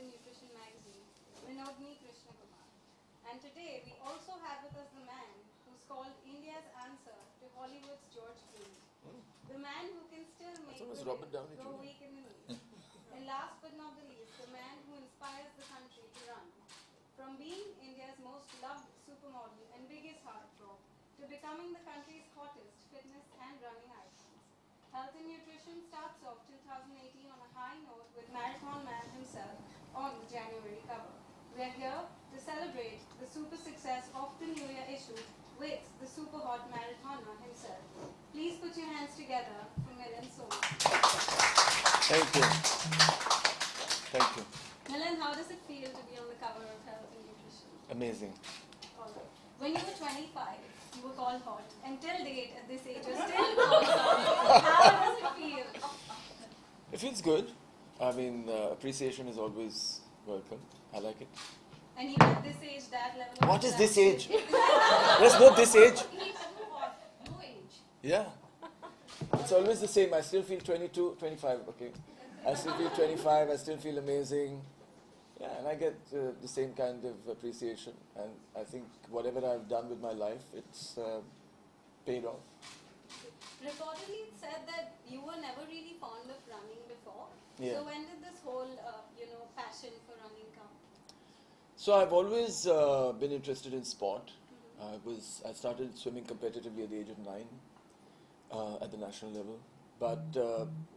and Nutrition magazine, Vinodni Krishna Kumar. And today we also have with us the man who's called India's answer to Hollywood's George Clooney. The man who can still make women go weak in the knees. And last but not the least, the man who inspires the country to run. From being India's most loved supermodel and biggest heartthrob to becoming the country's hottest fitness and running icons. Health and Nutrition starts off 2018 on a high note with Marathon Man himself on the January cover. We are here to celebrate the super success of the New Year issue with the super hot marathoner himself. Please put your hands together for Milind Soman. Thank you. Thank you. Milind, how does it feel to be on the cover of Health and Nutrition? Amazing. All right. When you were 25, you were called hot. Until date, at this age, you're still called hot. How does it feel? It feels good. I mean, appreciation is always welcome. I like it. And even at this age, that level of... What is this age? There's no this age. No age. Yeah. It's always the same. I still feel 22, 25, okay. I still feel 25, I still feel amazing. Yeah, and I get the same kind of appreciation. And I think whatever I've done with my life, it's paid off. Reportedly, it said that you were never really fond of running before. Yeah. So when did this whole, passion for running come? So I've always been interested in sport. I started swimming competitively at the age of 9 at the national level. But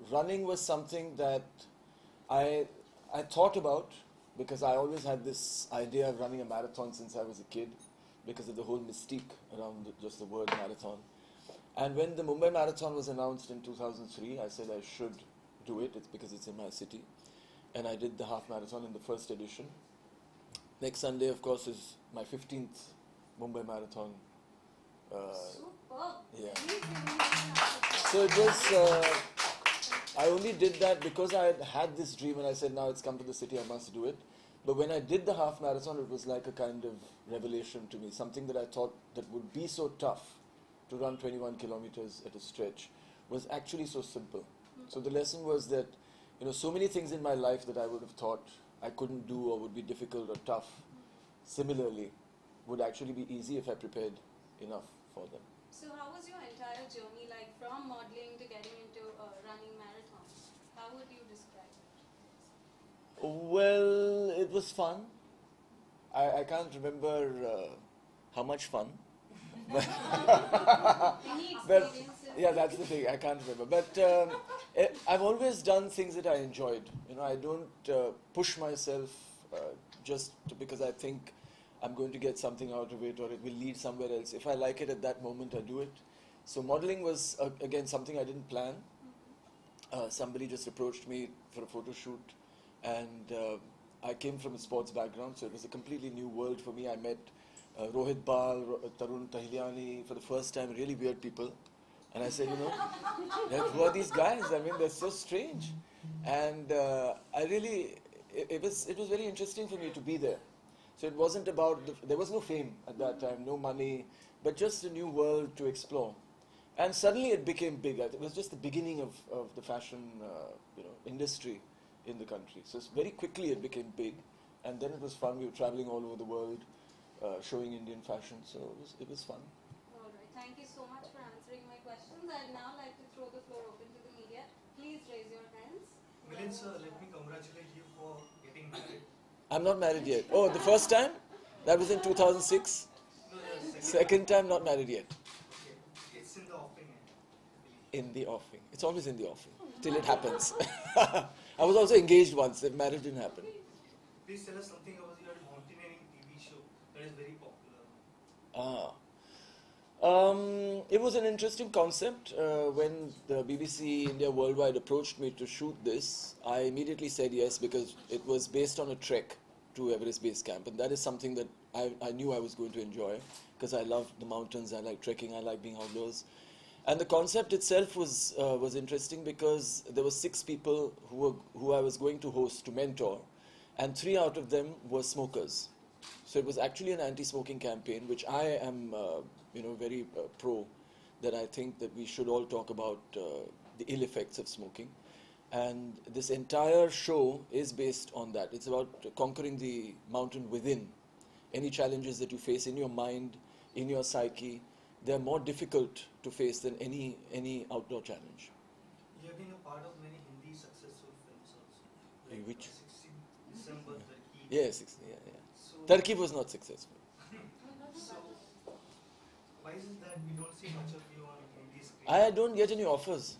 running was something that I thought about because I always had this idea of running a marathon since I was a kid because of the whole mystique around just the word marathon. And when the Mumbai Marathon was announced in 2003, I said I should do it. It's because it's in my city. And I did the half marathon in the first edition. Next Sunday, of course, is my 15th Mumbai Marathon. Superb. Yeah. So it was, I only did that because I had this dream and I said, now it's come to the city, I must do it. But when I did the half marathon, it was like a kind of revelation to me, something that I thought that would be so tough to run 21 kilometers at a stretch was actually so simple. So the lesson was that, so many things in my life that I would have thought I couldn't do or would be difficult or tough, similarly, would actually be easy if I prepared enough for them. So how was your entire journey, like from modeling to getting into running marathons? How would you describe it? Well, it was fun. I can't remember how much fun. Any But experiences? yeah, that's the thing. I can't remember. But I've always done things that I enjoyed. I don't push myself just because I think I'm going to get something out of it or it will lead somewhere else. If I like it at that moment, I do it. So modeling was, again, something I didn't plan. Somebody just approached me for a photo shoot. And I came from a sports background, so it was a completely new world for me. I met Rohit Bal, Tarun Tahiliani for the first time, really weird people. And I said, like, who are these guys? I mean, they're so strange. And it was very interesting for me to be there. So it wasn't about, there was no fame at that time, no money, but just a new world to explore. And suddenly it became big. It was just the beginning of the fashion industry in the country. So very quickly it became big. And then it was fun. We were traveling all over the world, showing Indian fashion. So it was fun. All right. Thank you so much for answering my questions. I'd now like to throw the floor open to the media. Please raise your hands. Milind sir, let me congratulate you for getting married. I'm not married yet. Oh, the first time? That was in 2006. No, the Second time, not married yet. Okay. It's in the offing. In the offing. It's always in the offing. Till it happens. I was also engaged once. The marriage didn't happen. Please tell us something about your mountaineering TV show that is very popular. It was an interesting concept. When the BBC India Worldwide approached me to shoot this, I immediately said yes because it was based on a trek to Everest Base Camp, and that is something that I knew I was going to enjoy because I love the mountains, I like trekking, I like being outdoors. And the concept itself was interesting because there were 6 people who I was going to host to mentor, and 3 out of them were smokers. So it was actually an anti-smoking campaign, which I am very pro, that I think that we should all talk about the ill effects of smoking. And this entire show is based on that. It's about conquering the mountain within. Any challenges that you face in your mind, in your psyche, they're more difficult to face than any outdoor challenge. You have been a part of many Hindi successful films also. Like Which? 16 December, Tarkeeb. Yes, yeah. So, Tarkeeb was not successful. so, why is it that we don't see much of you on Hindi screen? I don't get any offers.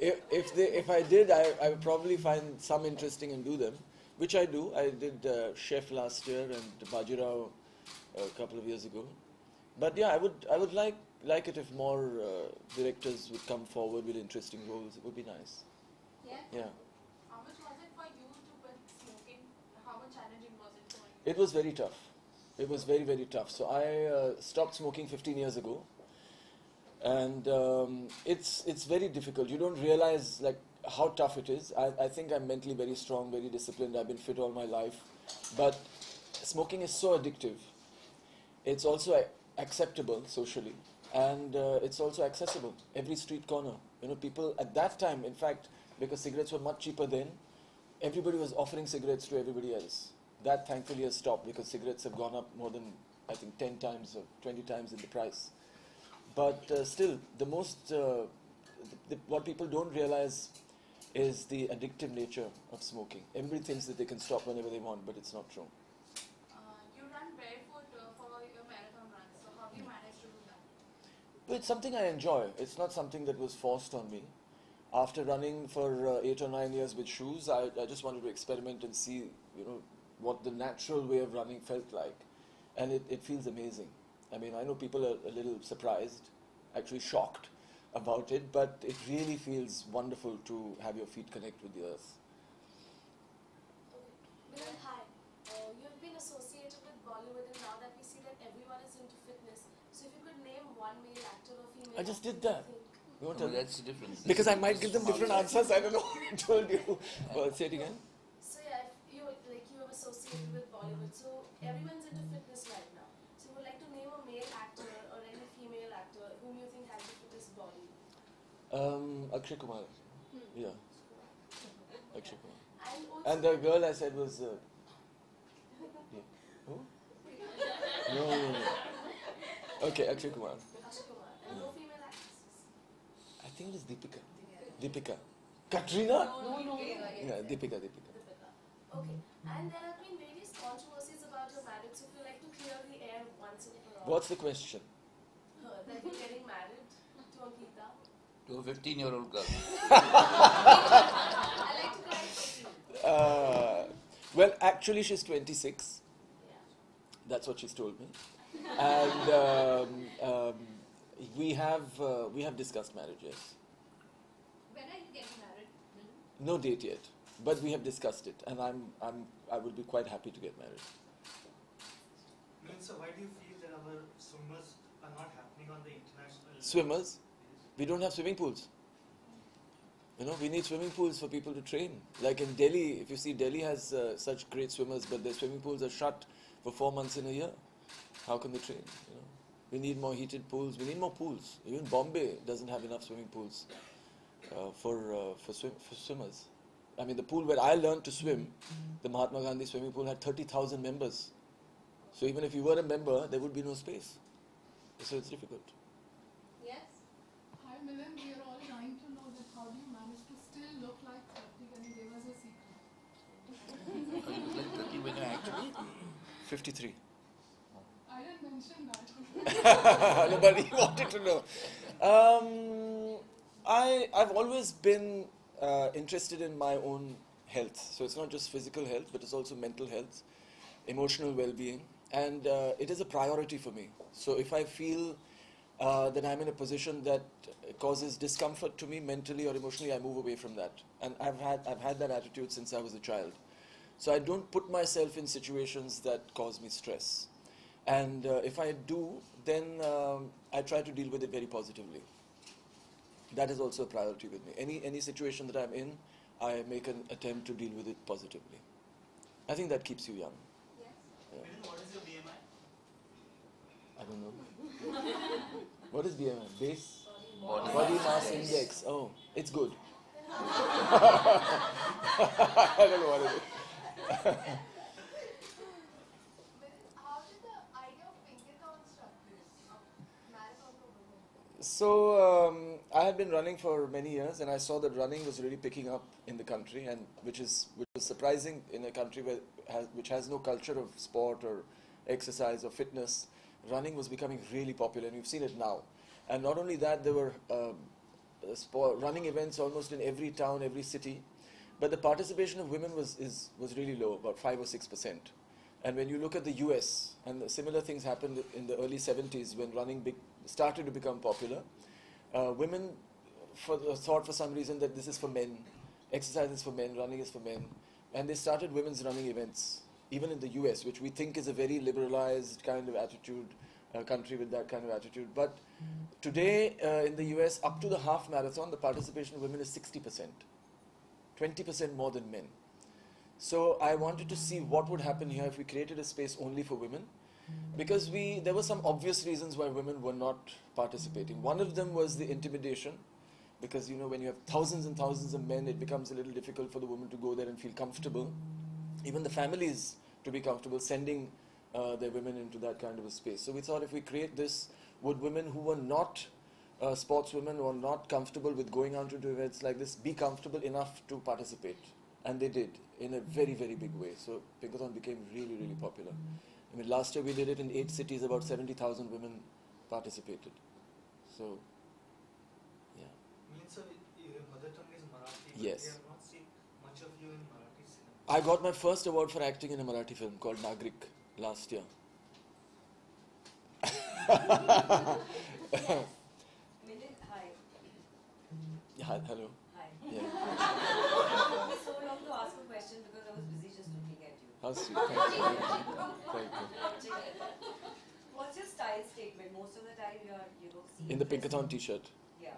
If I did, I would probably find some interesting and do them, which I do. I did Chef last year and Bajirao a couple of years ago. But yeah, I would like it if more directors would come forward with interesting roles. It would be nice. Yeah? Yeah. How much was it for you to quit smoking? How much challenging was it for you? It was very tough. It was very, very tough. So I stopped smoking 15 years ago. And it's very difficult. You don't realize like how tough it is. I think I'm mentally very strong, very disciplined. I've been fit all my life. But smoking is so addictive. It's also acceptable socially. And it's also accessible. Every street corner. You know, people at that time, in fact, because cigarettes were much cheaper then, everybody was offering cigarettes to everybody else. That thankfully has stopped because cigarettes have gone up more than, I think, 10 times or 20 times in the price. But still, the most, what people don't realize is the addictive nature of smoking. Everybody thinks that they can stop whenever they want, but it's not true. You run barefoot for your marathon runs, so how do you manage to do that? But it's something I enjoy. It's not something that was forced on me. After running for 8 or 9 years with shoes, I just wanted to experiment and see, you know, what the natural way of running felt like. And it feels amazing. I mean, I know people are a little surprised, actually shocked about it, but it really feels wonderful to have your feet connect with the earth. Milind, hi. You've been associated with Bollywood, and now that we see that everyone is into fitness, so if you could name one male actor or female I just actor did that. you think- You want No, to that's the difference. because I might give them different answers. I don't know. I told you. Well, say it again. So yeah, if you have associated with Bollywood, so everyone's into fitness right now. So you would like to name a male actor or any female actor whom you think has the fittest body. Akshay Kumar. Yeah, Akshay Kumar. And also, And the girl I said was. Yeah. Who? No. Okay, Akshay Kumar. Akshay Kumar. And no female actresses. I think it is Deepika. Deepika. Katrina? No. Yeah, Deepika. Deepika. Okay. And there have been various controversies about your marriage, so if you like to clear the air once and for all. What's the question? That you're getting married to Ankita. To a 15-year-old girl. I like to correct you. Well, actually, she's 26. Yeah. That's what she's told me. And we have discussed marriage. Yes. When are you getting married? No date yet, but we have discussed it, and I will be quite happy to get married. So why do you feel that our swimmers are not happening on the international Swimmers? We don't have swimming pools. You know, we need swimming pools for people to train. Like in Delhi, if you see, Delhi has such great swimmers, but their swimming pools are shut for 4 months in a year. How can they train? You know, we need more heated pools. We need more pools. Even Bombay doesn't have enough swimming pools for swimmers. I mean, the pool where I learned to swim, the Mahatma Gandhi swimming pool, had 30,000 members. So even if you were a member, there would be no space. So it's difficult. Yes? Hi Milind, we are all trying to know that how do you manage to still look like 30? Can you give us a secret? You look like 30 when you're actually 53. I didn't mention that. Nobody wanted to know. I've always been interested in my own health. So it's not just physical health, but it's also mental health, emotional well-being, and it is a priority for me. So if I feel that I'm in a position that causes discomfort to me mentally or emotionally, I move away from that. And I've had that attitude since I was a child. So I don't put myself in situations that cause me stress. And if I do, then I try to deal with it very positively. That is also a priority with me. Any situation that I'm in, I make an attempt to deal with it positively. I think that keeps you young. Yes? Milind, what is your BMI? I don't know. What is BMI? Base? Body mass index. Oh, it's good. I don't know what it is. How did the idea of Pinkathon struck you? Marathon for women. So I had been running for many years, and I saw that running was really picking up in the country, and which was surprising in a country which has no culture of sport or exercise or fitness. Running was becoming really popular, and you've seen it now. And not only that, there were running events almost in every town, every city, but the participation of women was really low, about 5 or 6%. And when you look at the US, and similar things happened in the early 70s when running started to become popular, women thought for some reason that this is for men, exercise is for men, running is for men, and they started women's running events, even in the US, which we think is a very liberalized kind of attitude, country with that kind of attitude. But today in the US, up to the half marathon, the participation of women is 60%, 20% more than men. So I wanted to see what would happen here if we created a space only for women, because there were some obvious reasons why women were not participating. One of them was the intimidation, because when you have thousands and thousands of men, it becomes a little difficult for the woman to go there and feel comfortable. Even the families to be comfortable sending their women into that kind of a space. So we thought if we create this, would women who were not sportswomen or not comfortable with going out to events like this be comfortable enough to participate? And they did, in a very, very big way. So Pinkathon became really, really popular. I mean, last year we did it in 8 cities, about 70,000 women participated. So, yeah. Milind sir, your mother tongue is Marathi. Yes. We have not seen much of you in Marathi cinema. I got my first award for acting in a Marathi film called Nagrik last year. Milind, hi. Hi, hello. Hi. Yeah. It took me so long to ask a question because I was busy just looking at you. How sweet. Thank you. Thank you. What's your style statement? Most of the time you are, seen In the dressed- Pinkathon t-shirt. Yeah.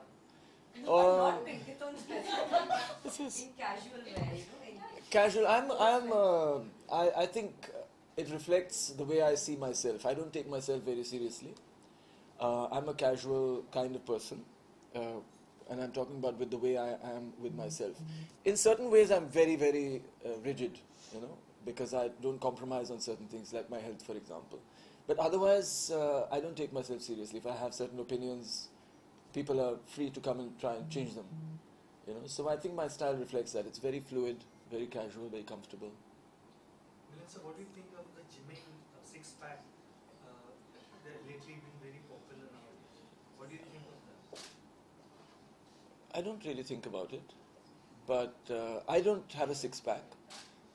No, but Uh, not Pinkathon specific. This is In casual wear, casual. I think it reflects the way I see myself. I don't take myself very seriously. I'm a casual kind of person. And I'm talking about with the way I am with myself. In certain ways, I'm very, very rigid, because I don't compromise on certain things, like my health, for example. But otherwise, I don't take myself seriously. If I have certain opinions, people are free to come and try and change them. So I think my style reflects that. It's very fluid, very casual, very comfortable. Milind sir, what do you think of the gymming six-pack? They're lately been very popular nowadays. What do you think of that? I don't really think about it, but I don't have a six-pack.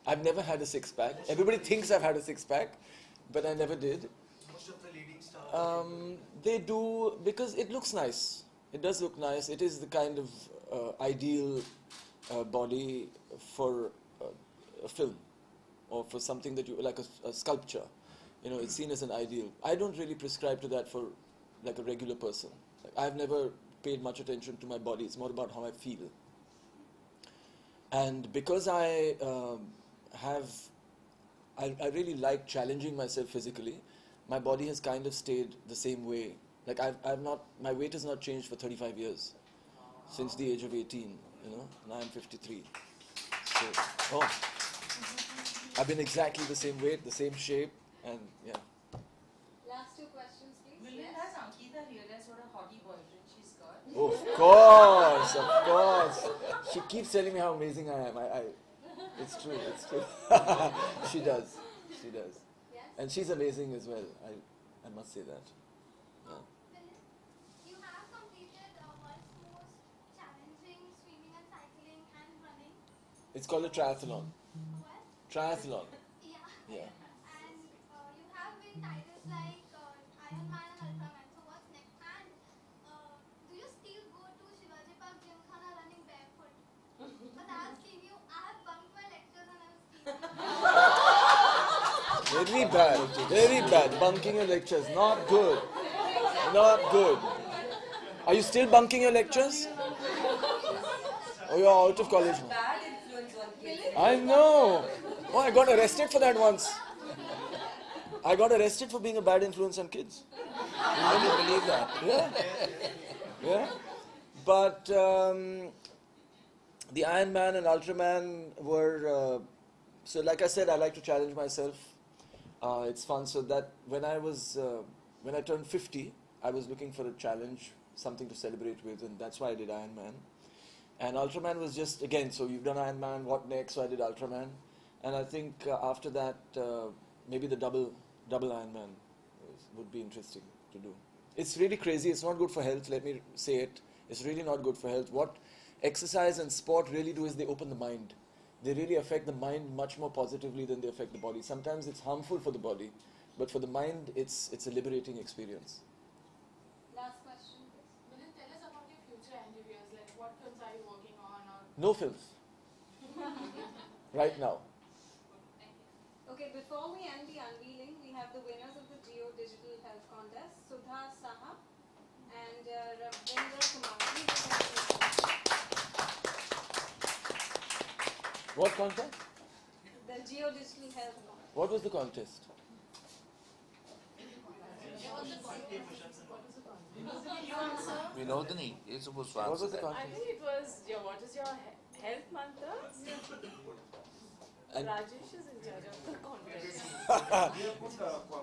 I've never had a six-pack. Everybody thinks I've had a six-pack, but I never did. Most of the leading stars. They do, because it looks nice. It does look nice. It is the kind of ideal body for a film or for something that like a sculpture. It's seen as an ideal. I don't really prescribe to that for like a regular person. I've never paid much attention to my body. It's more about how I feel. And because I really like challenging myself physically, my body has kind of stayed the same way. Like my weight has not changed for 35 years, since the age of 18, now I'm 53. So, I've been exactly the same weight, the same shape, and yeah. Last two questions, please. Milind, has Ankita realized what a hottie boyfriend she's got? Oh, of course. She keeps telling me how amazing I am. It's true. She does. Yes? And she's amazing as well. I must say that. Yeah. You have completed world's most challenging swimming and cycling and running. It's called a triathlon. What? Triathlon. Yeah. Yeah. And you have been titles like Iron Man and Ultraman. So what's next? And do you still go to Shivaji Park Gymkhana running barefoot? But I have seen you. I have bunked my lectures and I have seen you. Very bad. Bunking your lectures. Not good. Are you still bunking your lectures? Oh, you're out of college now. Bad influence on kids. I know. Oh, I got arrested for that once. I got arrested for being a bad influence on kids. I didn't believe that. Yeah. But the Iron Man and Ultraman were, so like I said, I like to challenge myself. It's fun. So that when I turned 50, I was looking for a challenge, something to celebrate with, and that's why I did Iron Man. And Ultraman was just, again, so you've done Iron Man, what next? So I did Ultraman. And I think after that, maybe the double Iron Man would be interesting to do. It's really crazy. It's not good for health, let me say it. It's really not good for health. What exercise and sport really do is they open the mind. They really affect the mind much more positively than they affect the body. Sometimes it's harmful for the body, but for the mind, it's a liberating experience. Last question, please. Milind, tell us about your future endeavors. Like, what films are you working on? Or No films. Right now. Okay, before we end the unveiling, we have the winners of the Geo Digital Health Contest, Sudha Saha and Milind Soman. What contest? The Geo Digital Health Contest. What was the contest? Vinodini is supposed to What answer was the that. I contest? think it was what is your health mantra? And Rajesh is in charge of the contest.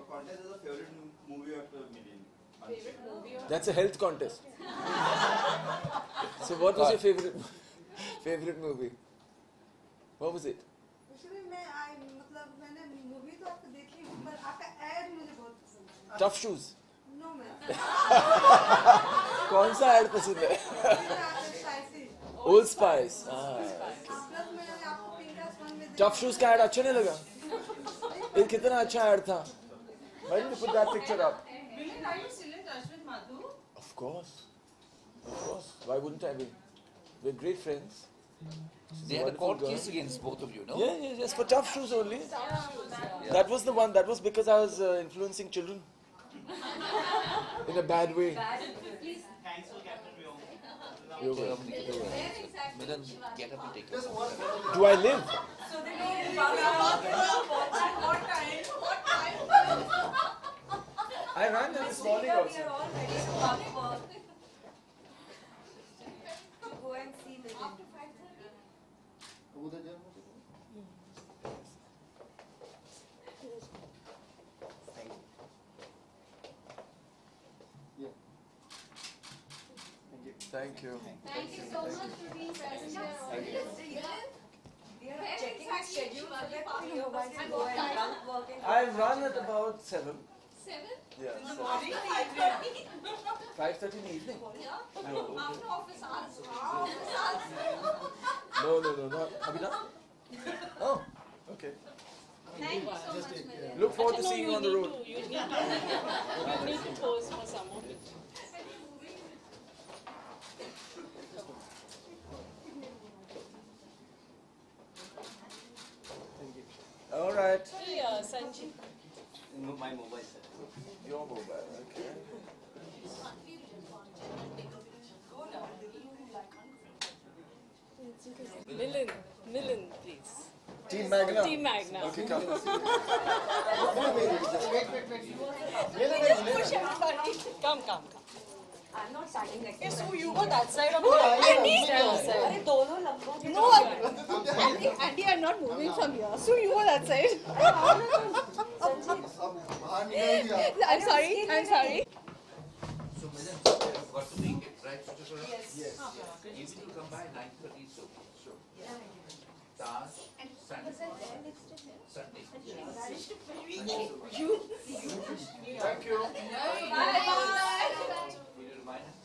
Contest is a favorite movie of Milind. Favorite movie or that's a health contest. So what was your favorite movie? What was it? Actually, मैंने movie तो आपको देखी हूँ, पर आपका add मुझे बहुत पसंद है. Tough Shoes. No man. कौन सा ऐड पसंद है? Old Spice. Tough Shoes का ऐड अच्छा नहीं लगा? ये कितना अच्छा ऐड था? Why didn't you put that picture up? Milind, are you still in touch with Madhu? Of course. Why wouldn't I be? We're great friends. They had a court case against both of you, no? Yeah, yes, for Tough Shoes only. That was the one. That was because I was influencing children in a bad way. Thanks for Captain You're Where welcome. exactly? Milind, get up and take a photo. Do I live? So they don't what time? I ran there this morning We are also. all ready to come to go and see Milind. Thank you. Thank you so much for being present here. We are checking the schedule so that three of us can go and work and I run at about 7. 7? Yeah. in the 7. morning. 5:30 in the evening? Yeah. No. After office hours. No, not. Have you done? Oh, okay. Thank you so much, Milind. Look forward to seeing you on the road. You need to pose for some of it. All right. Hey, Sanjeev. My mobile set. Your mobile, okay. Milind, please. Team Magna. Team Magna. Okay, come. Come. I'm not standing next to Yes, you. so you go that side of the I need you. अरे दोनों लंबों के No, Andy, I'm not moving from here. So you go that side. I'm sorry. So Milind, you've got to make it, right? Yes. You need to come by 9:30, so. Taj, Sunday. Thank you. Will you remind us?